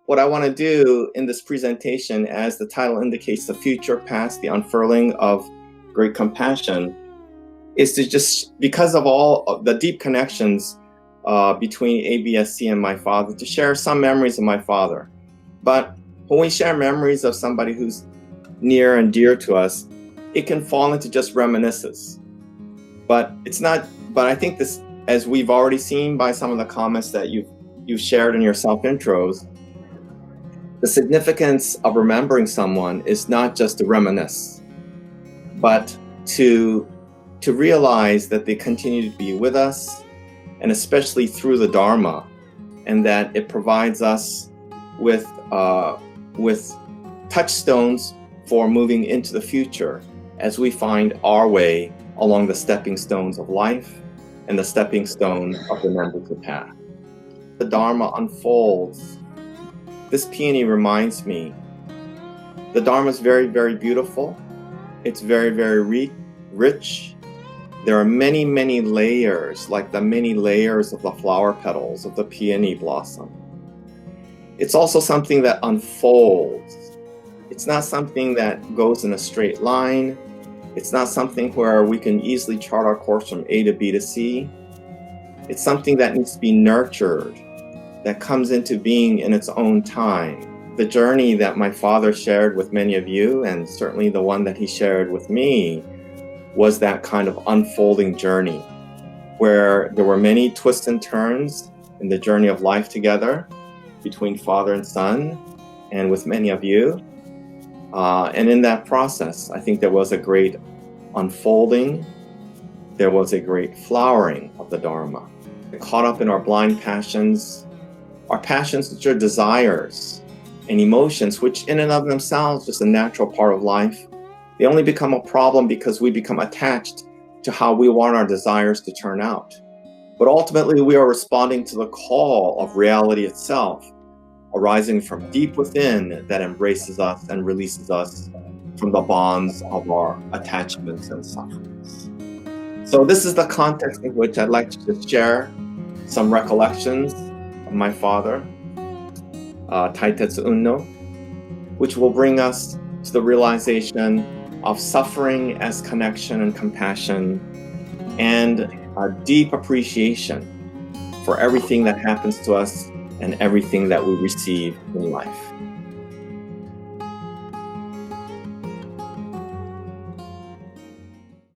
What I want to do in this presentation, as the title indicates, the future past, the unfurling of great compassion, is to just, because of all of the deep connections between ABSC and my father, to share some memories of my father. But when we share memories of somebody who's near and dear to us, it can fall into just reminiscences. But it's not. But I think this, as we've already seen by some of the comments that you've shared in your self-intros, the significance of remembering someone is not just to reminisce, but to realize that they continue to be with us, and especially through the Dharma, and that it provides us with touchstones for moving into the future as we find our way along the stepping stones of life and the stepping stone of the Nambutsu path. The Dharma unfolds. This peony reminds me, the Dharma is very, very beautiful. It's very, very rich. There are many, many layers, like the many layers of the flower petals of the peony blossom. It's also something that unfolds. It's not something that goes in a straight line. It's not something where we can easily chart our course from A to B to C. It's something that needs to be nurtured, that comes into being in its own time. The journey that my father shared with many of you, and certainly the one that he shared with me, was that kind of unfolding journey where there were many twists and turns in the journey of life together between father and son and with many of you. And in that process, I think there was a great unfolding. There was a great flowering of the Dharma. Caught up in our blind passions, our passions which are desires and emotions, which in and of themselves is a natural part of life. They only become a problem because we become attached to how we want our desires to turn out. But ultimately, we are responding to the call of reality itself, arising from deep within, that embraces us and releases us from the bonds of our attachments and sufferings. So this is the context in which I'd like to just share some recollections of my father, Taitetsu Unno, which will bring us to the realization of suffering as connection and compassion, and a deep appreciation for everything that happens to us and everything that we receive in life.